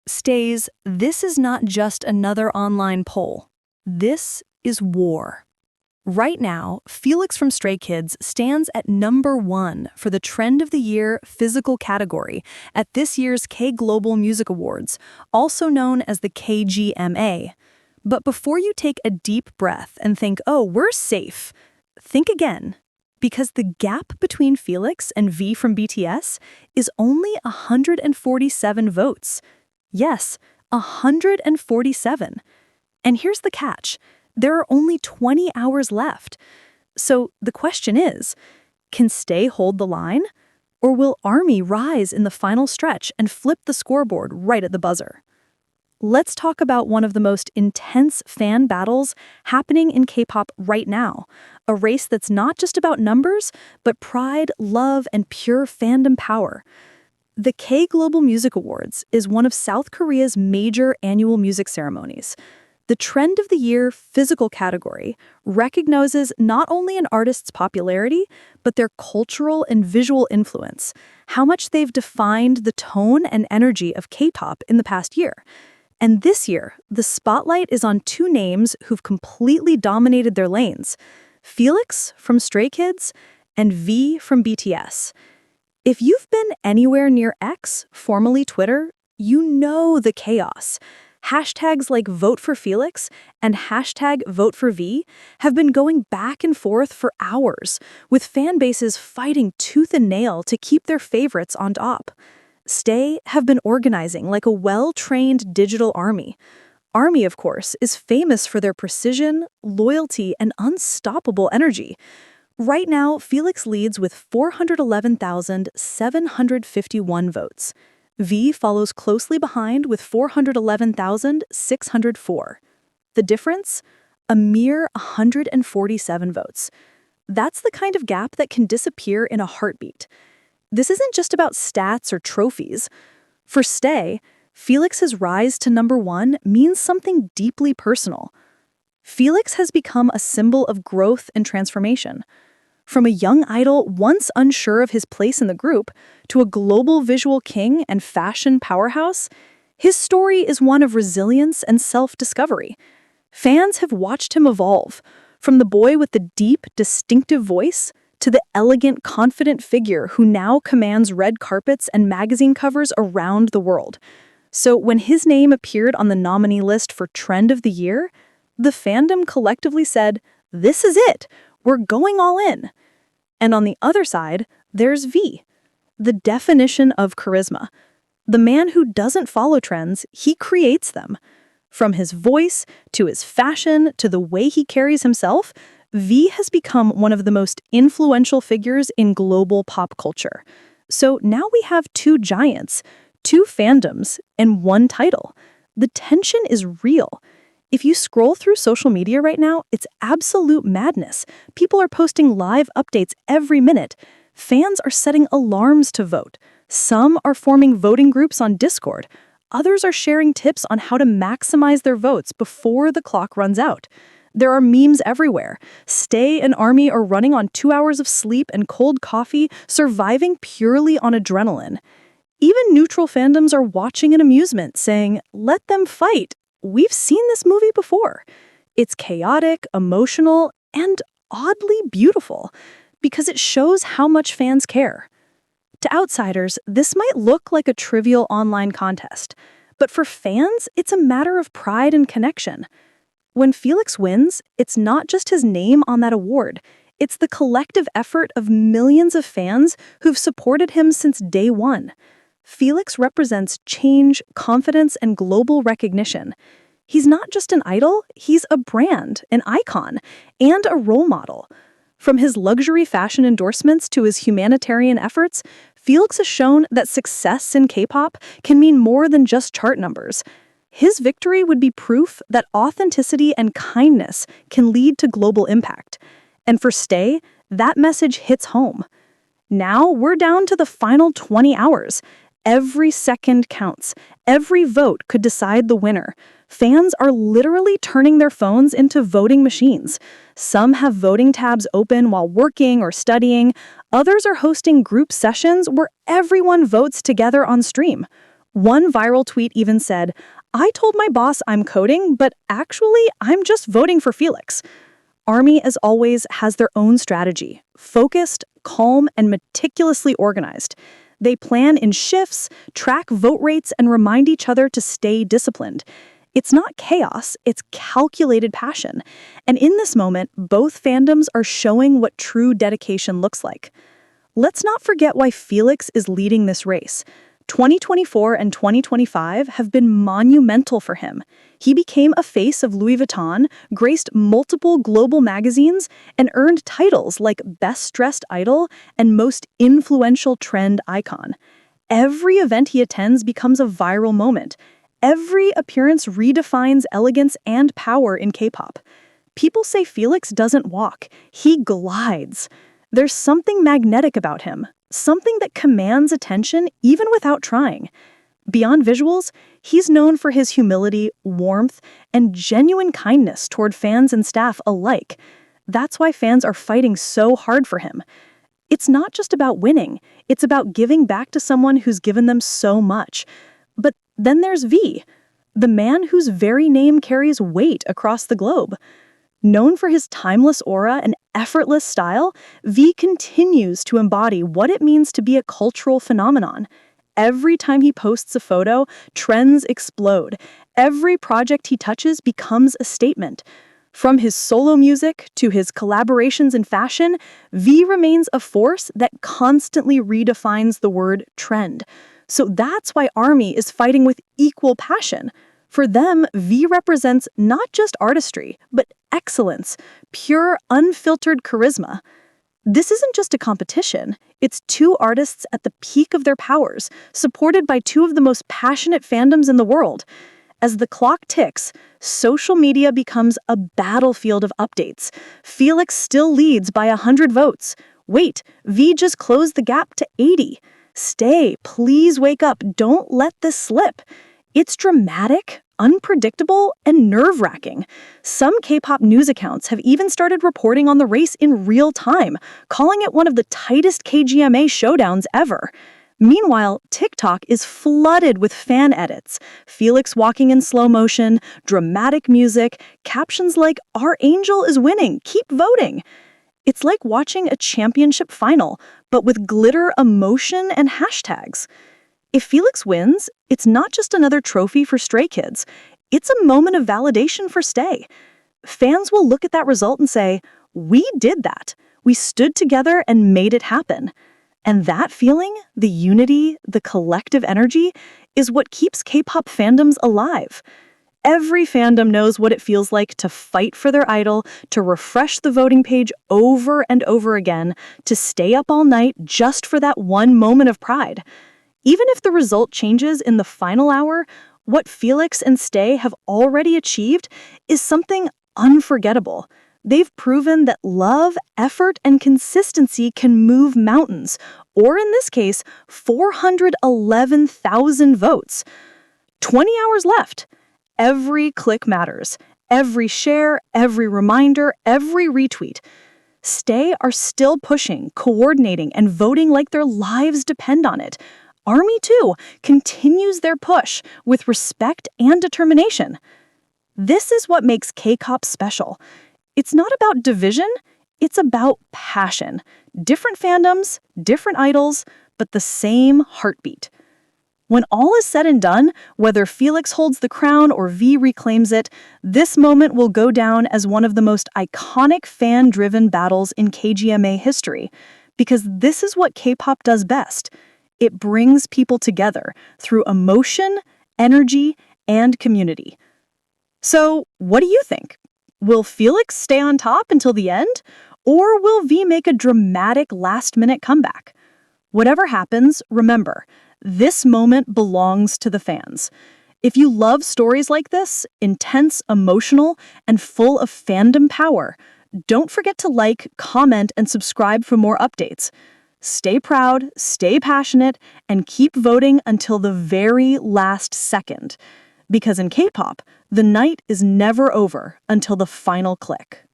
Stays, this is not just another online poll. This is war. Right now, Felix from Stray Kids stands at #1 for the Trend of the Year physical category at this year's K Global Music Awards, also known as the KGMA. But before you take a deep breath and think, oh, we're safe, think again. Because the gap between Felix and V from BTS is only 147 votes. Yes, 147. And here's the catch. There are only 20 hours left. So the question is, can Stay hold the line? Or will ARMY rise in the final stretch and flip the scoreboard right at the buzzer? Let's talk about one of the most intense fan battles happening in K-pop right now. A race that's not just about numbers, but pride, love, and pure fandom power. The K Global Music Awards is one of South Korea's major annual music ceremonies. The Trend of the Year physical category recognizes not only an artist's popularity, but their cultural and visual influence, how much they've defined the tone and energy of K-pop in the past year. And this year, the spotlight is on two names who've completely dominated their lanes: Felix from Stray Kids and V from BTS. If you've been anywhere near X, formerly Twitter, you know the chaos. Hashtags like Vote for Felix and hashtag Vote for V have been going back and forth for hours, with fan bases fighting tooth and nail to keep their favorites on top. Stay have been organizing like a well-trained digital army. ARMY, of course, is famous for their precision, loyalty, and unstoppable energy. Right now, Felix leads with 411,751 votes. V follows closely behind with 411,604. The difference? A mere 147 votes. That's the kind of gap that can disappear in a heartbeat. This isn't just about stats or trophies. For Stay, Felix's rise to #1 means something deeply personal. Felix has become a symbol of growth and transformation. From a young idol once unsure of his place in the group to a global visual king and fashion powerhouse, his story is one of resilience and self-discovery. Fans have watched him evolve, from the boy with the deep, distinctive voice to the elegant, confident figure who now commands red carpets and magazine covers around the world. So when his name appeared on the nominee list for Trend of the Year, the fandom collectively said, "This is it! We're going all in." And on the other side, there's V, the definition of charisma. The man who doesn't follow trends, he creates them. From his voice, to his fashion, to the way he carries himself, V has become one of the most influential figures in global pop culture. So now we have two giants, two fandoms, and one title. The tension is real. If you scroll through social media right now, it's absolute madness. People are posting live updates every minute. Fans are setting alarms to vote. Some are forming voting groups on Discord. Others are sharing tips on how to maximize their votes before the clock runs out. There are memes everywhere. Stay and ARMY are running on 2 hours of sleep and cold coffee, surviving purely on adrenaline. Even neutral fandoms are watching in amusement, saying, "Let them fight. We've seen this movie before." It's chaotic, emotional, and oddly beautiful because it shows how much fans care. To outsiders, this might look like a trivial online contest, but for fans, it's a matter of pride and connection. When Felix wins, it's not just his name on that award. It's the collective effort of millions of fans who've supported him since day one. Felix represents change, confidence, and global recognition. He's not just an idol, he's a brand, an icon, and a role model. From his luxury fashion endorsements to his humanitarian efforts, Felix has shown that success in K-pop can mean more than just chart numbers. His victory would be proof that authenticity and kindness can lead to global impact. And for Stay, that message hits home. Now we're down to the final 20 hours. Every second counts. Every vote could decide the winner. Fans are literally turning their phones into voting machines. Some have voting tabs open while working or studying. Others are hosting group sessions where everyone votes together on stream. One viral tweet even said, "I told my boss I'm coding, but actually I'm just voting for Felix." ARMY, as always, has their own strategy, focused, calm, and meticulously organized. They plan in shifts, track vote rates, and remind each other to stay disciplined. It's not chaos, it's calculated passion. And in this moment, both fandoms are showing what true dedication looks like. Let's not forget why Felix is leading this race. 2024 and 2025 have been monumental for him. He became a face of Louis Vuitton, graced multiple global magazines, and earned titles like Best Dressed Idol and Most Influential Trend Icon. Every event he attends becomes a viral moment. Every appearance redefines elegance and power in K-pop. People say Felix doesn't walk, he glides. There's something magnetic about him, something that commands attention even without trying. Beyond visuals, he's known for his humility, warmth, and genuine kindness toward fans and staff alike. That's why fans are fighting so hard for him. It's not just about winning, it's about giving back to someone who's given them so much. But then there's V, the man whose very name carries weight across the globe. Known for his timeless aura and effortless style, V continues to embody what it means to be a cultural phenomenon. Every time he posts a photo, trends explode. Every project he touches becomes a statement. From his solo music to his collaborations in fashion, V remains a force that constantly redefines the word trend. So that's why ARMY is fighting with equal passion. For them, V represents not just artistry, but excellence, pure, unfiltered charisma. This isn't just a competition. It's two artists at the peak of their powers, supported by two of the most passionate fandoms in the world. As the clock ticks, social media becomes a battlefield of updates. Felix still leads by 100 votes. Wait, V just closed the gap to 80. Stay, please wake up, don't let this slip. It's dramatic, unpredictable, and nerve-wracking. Some K-pop news accounts have even started reporting on the race in real time, calling it one of the tightest KGMA showdowns ever. Meanwhile, TikTok is flooded with fan edits. Felix walking in slow motion, dramatic music, captions like, "Our angel is winning, keep voting." It's like watching a championship final, but with glitter, emotion, and hashtags. If Felix wins, it's not just another trophy for Stray Kids. It's a moment of validation for Stay. Fans will look at that result and say, "We did that. We stood together and made it happen." And that feeling, the unity, the collective energy, is what keeps K-pop fandoms alive. Every fandom knows what it feels like to fight for their idol, to refresh the voting page over and over again, to stay up all night just for that one moment of pride. Even if the result changes in the final hour, what Felix and Stay have already achieved is something unforgettable. They've proven that love, effort, and consistency can move mountains, or in this case, 411,000 votes. 20 hours left. Every click matters. Every share, every reminder, every retweet. Stay are still pushing, coordinating, and voting like their lives depend on it. ARMY, too, continues their push with respect and determination. This is what makes K-pop special. It's not about division, it's about passion. Different fandoms, different idols, but the same heartbeat. When all is said and done, whether Felix holds the crown or V reclaims it, this moment will go down as one of the most iconic fan-driven battles in KGMA history. Because this is what K-pop does best. It brings people together through emotion, energy, and community. So, what do you think? Will Felix stay on top until the end? Or will V make a dramatic last-minute comeback? Whatever happens, remember, this moment belongs to the fans. If you love stories like this, intense, emotional, and full of fandom power, don't forget to like, comment, and subscribe for more updates. Stay proud, stay passionate, and keep voting until the very last second. Because in K-pop, the night is never over until the final click.